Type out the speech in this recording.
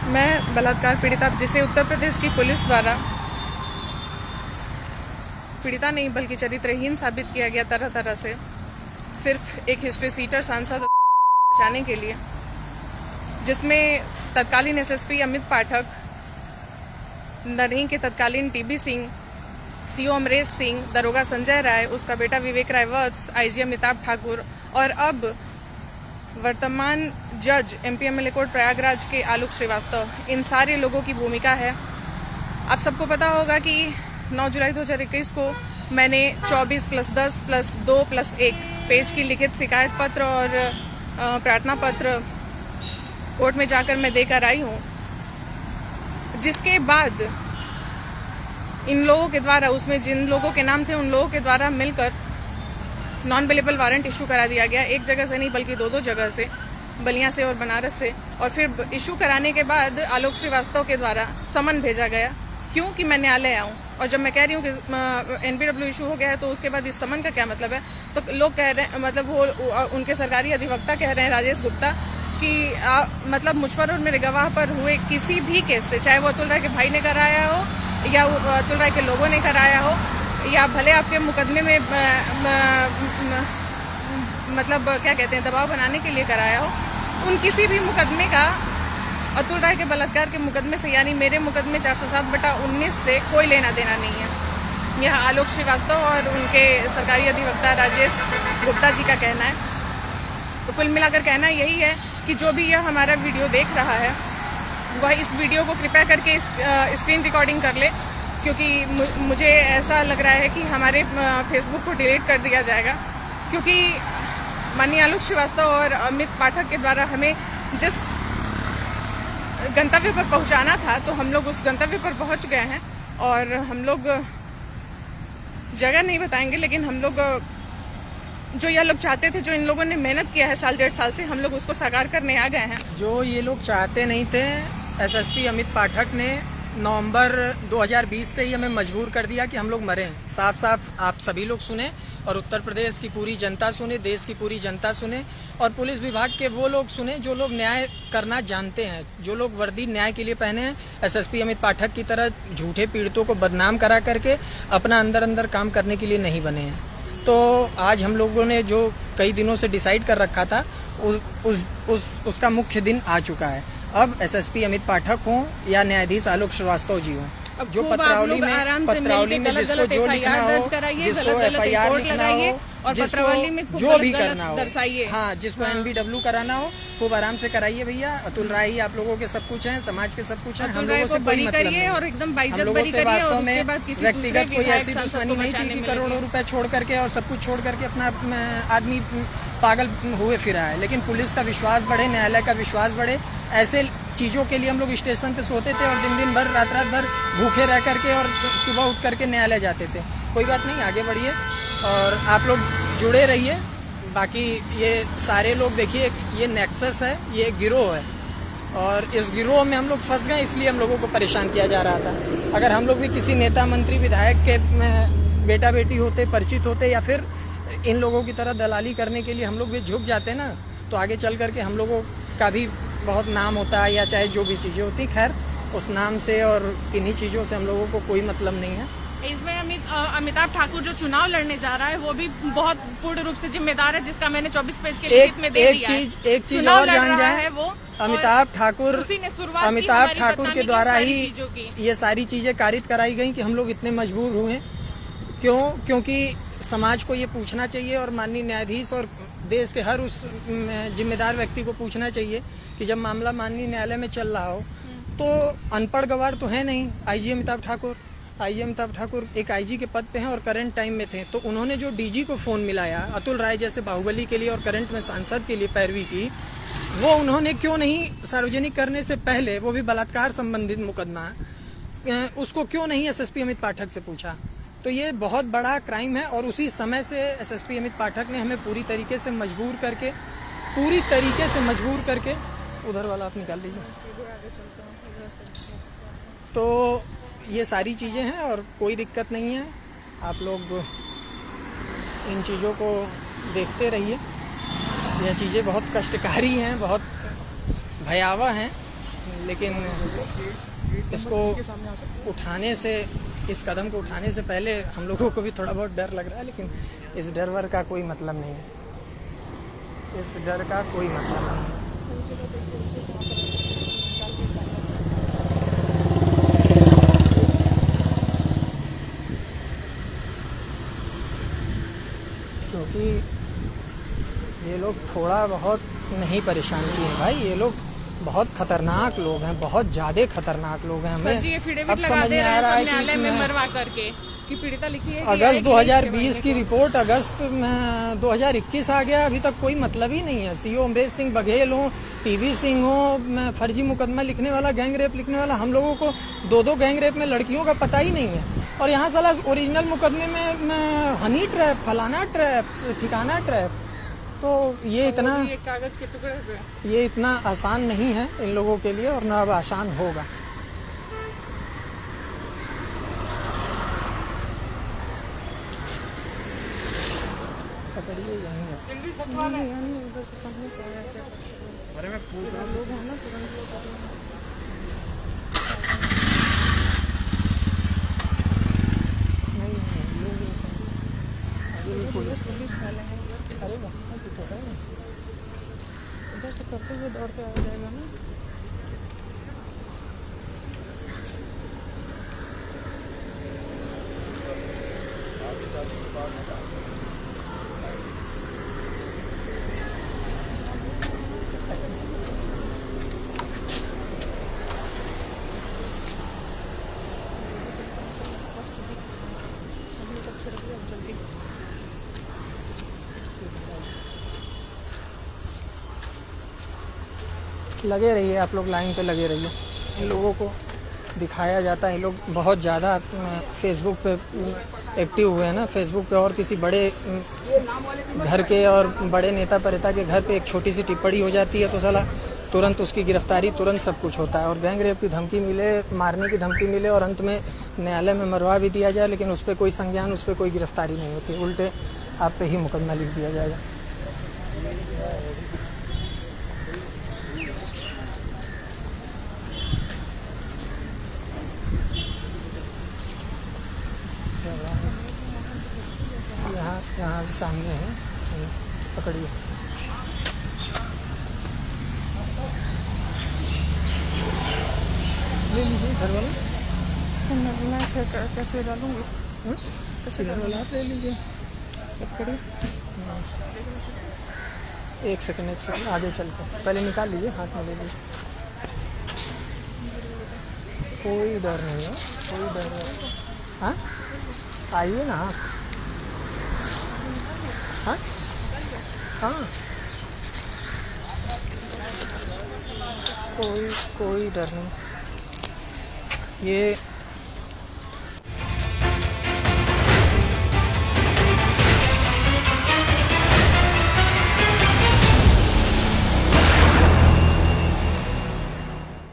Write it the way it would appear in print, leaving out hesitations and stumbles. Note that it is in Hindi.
मैं बलात्कार पीड़िता, जिसे उत्तर प्रदेश की पुलिस द्वारा पीड़िता नहीं बल्कि चरित्रहीन साबित किया गया तरह तरह से, सिर्फ एक हिस्ट्री सीटर सांसद बचाने के लिए, जिसमें तत्कालीन एसएसपी अमित पाठक, नरही के तत्कालीन टीबी सिंह, सीओ अमरेश सिंह, दरोगा संजय राय, उसका बेटा विवेक राय वत्स, आईजी अमिताभ ठाकुर और अब वर्तमान जज एमपीएमएलए कोर्ट प्रयागराज के आलोक श्रीवास्तव, इन सारे लोगों की भूमिका है। आप सबको पता होगा कि 9 जुलाई 2021 को मैंने 24+10+2+1 पेज की लिखित शिकायत पत्र और प्रार्थना पत्र कोर्ट में जाकर मैं देकर आई हूँ, जिसके बाद इन लोगों के द्वारा, उसमें जिन लोगों के नाम थे उन लोगों के द्वारा मिलकर नॉन अवेलेबल वारंट इशू करा दिया गया। एक जगह से नहीं बल्कि 2 जगह से, बलिया से और बनारस से। और फिर इशू कराने के बाद आलोक श्रीवास्तव के द्वारा समन भेजा गया, क्यों कि मैं न्यायालय आऊँ। और जब मैं कह रही हूँ कि एनबीडब्ल्यू इशू हो गया है, तो उसके बाद इस समन का क्या मतलब है? तो लोग कह रहे हैं, मतलब वो उनके सरकारी अधिवक्ता कह रहे हैं, राजेश गुप्ता, कि मतलब मुझ पर और मेरे गवाह पर हुए किसी भी केस से, चाहे वो अतुल राय के भाई ने कराया हो या अतुल राय के लोगों ने कराया हो, या भले आपके मुकदमे में मतलब क्या कहते हैं, दबाव बनाने के लिए कराया हो, उन किसी भी मुकदमे का अतुल राय के बलात्कार के मुकदमे से, यानी मेरे मुकदमे 407/19 से कोई लेना देना नहीं है। यह आलोक श्रीवास्तव और उनके सरकारी अधिवक्ता राजेश गुप्ता जी का कहना है। तो कुल मिलाकर कहना यही है कि जो भी यह हमारा वीडियो देख रहा है, वह इस वीडियो को कृपया करके स्क्रीन रिकॉर्डिंग कर ले, क्योंकि मुझे ऐसा लग रहा है कि हमारे फेसबुक को डिलीट कर दिया जाएगा, क्योंकि माननीय आलोक श्रीवास्तव और अमित पाठक के द्वारा हमें जिस गंतव्य पर पहुंचाना था, तो हम लोग उस गंतव्य पर पहुंच गए हैं। और हम लोग जगह नहीं बताएंगे, लेकिन हम लोग जो यह लोग चाहते थे, जो इन लोगों ने मेहनत किया है 1.5 साल से, हम लोग उसको साकार करने आ गए हैं। जो ये लोग चाहते नहीं थे, एसएसपी अमित पाठक ने नवंबर 2020 से ही हमें मजबूर कर दिया कि हम लोग मरें। साफ साफ आप सभी लोग सुने और उत्तर प्रदेश की पूरी जनता सुने, देश की पूरी जनता सुने और पुलिस विभाग के वो लोग सुने जो लोग न्याय करना जानते हैं, जो लोग वर्दी न्याय के लिए पहने हैं। एसएसपी अमित पाठक की तरह झूठे पीड़ितों को बदनाम करा करके अपना अंदर काम करने के लिए नहीं बने हैं। तो आज हम लोगों ने जो कई दिनों से डिसाइड कर रखा था, उसका मुख्य दिन आ चुका है। अब एसएसपी अमित पाठक हों या न्यायाधीश आलोक श्रीवास्तव जी हों, जो पत्रावली में जिसको जो लिखना हो, जिसको एफआईआर लिखना हो, जिसको जो भी करना हो, हाँ, जिसको एनबीडब्ल्यू कराना हो, खूब आराम से कराइए भैया। अतुल राय ही आप लोगों के सब कुछ हैं, समाज के सब कुछ हैं। हम लोगों से कोई मतलब नहीं, हम लोगों से वास्तव में व्यक्तिगत कोई ऐसी दुश्मनी नहीं थी कि करोड़ों रुपए छोड़ करके और सब कुछ छोड़ करके अपना आदमी पागल हुए फिरा है। लेकिन पुलिस का विश्वास बढ़े, न्यायालय का विश्वास बढ़े, ऐसे चीज़ों के लिए हम लोग स्टेशन पे सोते थे और दिन भर रात भर भूखे रह करके और सुबह उठ करके न्यायालय जाते थे। कोई बात नहीं, आगे बढ़िए और आप लोग जुड़े रहिए। बाकी ये सारे लोग देखिए, ये नेक्सस है, ये गिरोह है और इस गिरोह में हम लोग फंस गए, इसलिए हम लोगों को परेशान किया जा रहा था। अगर हम लोग भी किसी नेता, मंत्री, विधायक के बेटा बेटी होते, परिचित होते, या फिर इन लोगों की तरह दलाली करने के लिए हम लोग भी झुक जाते ना, तो आगे चल करके हम लोगों का भी बहुत नाम होता है, या चाहे जो भी चीज़ें होती। खैर, उस नाम से और किन्हीं चीज़ों से हम लोगों को कोई मतलब नहीं है। इसमें अमिताभ ठाकुर जो चुनाव लड़ने जा रहा है, वो भी बहुत पूर्ण रूप से जिम्मेदार है, जिसका मैंने 24 पेज के लिखित में दे दिया है। एक चीज और जान जाए, वो अमिताभ ठाकुर के द्वारा ही ये सारी चीज़ें कारित कराई गई कि हम लोग इतने मजबूर हुए। क्योंकि समाज को ये पूछना चाहिए और माननीय न्यायाधीश और देश के हर उस जिम्मेदार व्यक्ति को पूछना चाहिए कि जब मामला माननीय न्यायालय में चल रहा हो, तो अनपढ़ गवार तो है नहीं। आईजी अमिताभ ठाकुर एक आईजी के पद पे हैं और करंट टाइम में थे, तो उन्होंने जो डीजी को फ़ोन मिलाया अतुल राय जैसे बाहुबली के लिए और करंट में सांसद के लिए पैरवी की, वो उन्होंने क्यों नहीं सार्वजनिक करने से पहले, वो भी बलात्कार संबंधित मुकदमा, उसको क्यों नहीं एसएसपी अमित पाठक से पूछा? तो ये बहुत बड़ा क्राइम है और उसी समय से एसएसपी अमित पाठक ने हमें पूरी तरीके से मजबूर करके उधर वाला आप निकाल लीजिए। तो ये सारी चीज़ें हैं और कोई दिक्कत नहीं है। आप लोग इन चीज़ों को देखते रहिए। यह चीज़ें बहुत कष्टकारी हैं, बहुत भयावह हैं लेकिन इसको उठाने से, इस कदम को उठाने से पहले हम लोगों को भी थोड़ा बहुत डर लग रहा है, लेकिन इस डर वर का कोई मतलब नहीं है, इस डर का कोई मतलब नहीं है। क्योंकि ये लोग थोड़ा बहुत नहीं परेशान किए भाई, ये लोग बहुत खतरनाक लोग हैं, बहुत ज़्यादा खतरनाक लोग हैं। हमें जी, अब समझ में आ रहा है न्यायालय में कि मरवा करके कि पीड़िता लिखी है अगस्त 2020 की रिपोर्ट अगस्त 2021 आ गया, अभी तक कोई मतलब ही नहीं है। सीओ अमरेश सिंह बघेल हो, टीवी सिंह हो, फर्जी मुकदमा लिखने वाला, गैंग रेप लिखने वाला, हम लोगों को दो गैंग रेप में लड़कियों का पता ही नहीं है। और यहाँ साला ओरिजिनल मुकदमे में हनी ट्रैप, फलाना ट्रैप, ठिकाना ट्रैप। तो ये इतना कागज के टुकड़े पे ये इतना आसान नहीं है इन लोगों के लिए, और ना अब आसान होगा। पकड़िए यहीं है। अरे मैं पूछ रहा लोग हैं ना तुरंत पुलिस वाले हैं। अरे वहाँ भी तो है, इधर से करते हुए दौड़ के आ जाएगा ना। लगे रहिए आप लोग, लाइन पे लगे रहिए। इन लोगों को दिखाया जाता है, ये लोग बहुत ज़्यादा फेसबुक पे एक्टिव हुए हैं ना। फेसबुक पे और किसी बड़े घर के और बड़े नेता परिता के घर पे एक छोटी सी टिप्पणी हो जाती है तो साला तुरंत उसकी गिरफ्तारी, तुरंत सब कुछ होता है। और गैंग रेप की धमकी मिले, मारने की धमकी मिले और अंत में न्यायालय में मरवा भी दिया जाए, लेकिन उस पर कोई संज्ञान, उस पर कोई गिरफ्तारी नहीं होती, उल्टे आप पे ही मुकदमा लिख दिया जाएगा। यहाँ से सामने है, पकड़िए। ले लीजिए घर वाला। तो मैं फिर कैसे डालूंगी? कैसे घर वाला आप ले लीजिए। पकड़िए। एक सेकंड आगे चल कर पहले निकाल लीजिए, हाथ में ले लीजिए। कोई डर नहीं है, कोई डर नहीं। हाँ आइए ना आप। हाँ हाँ, कोई डर नहीं। ये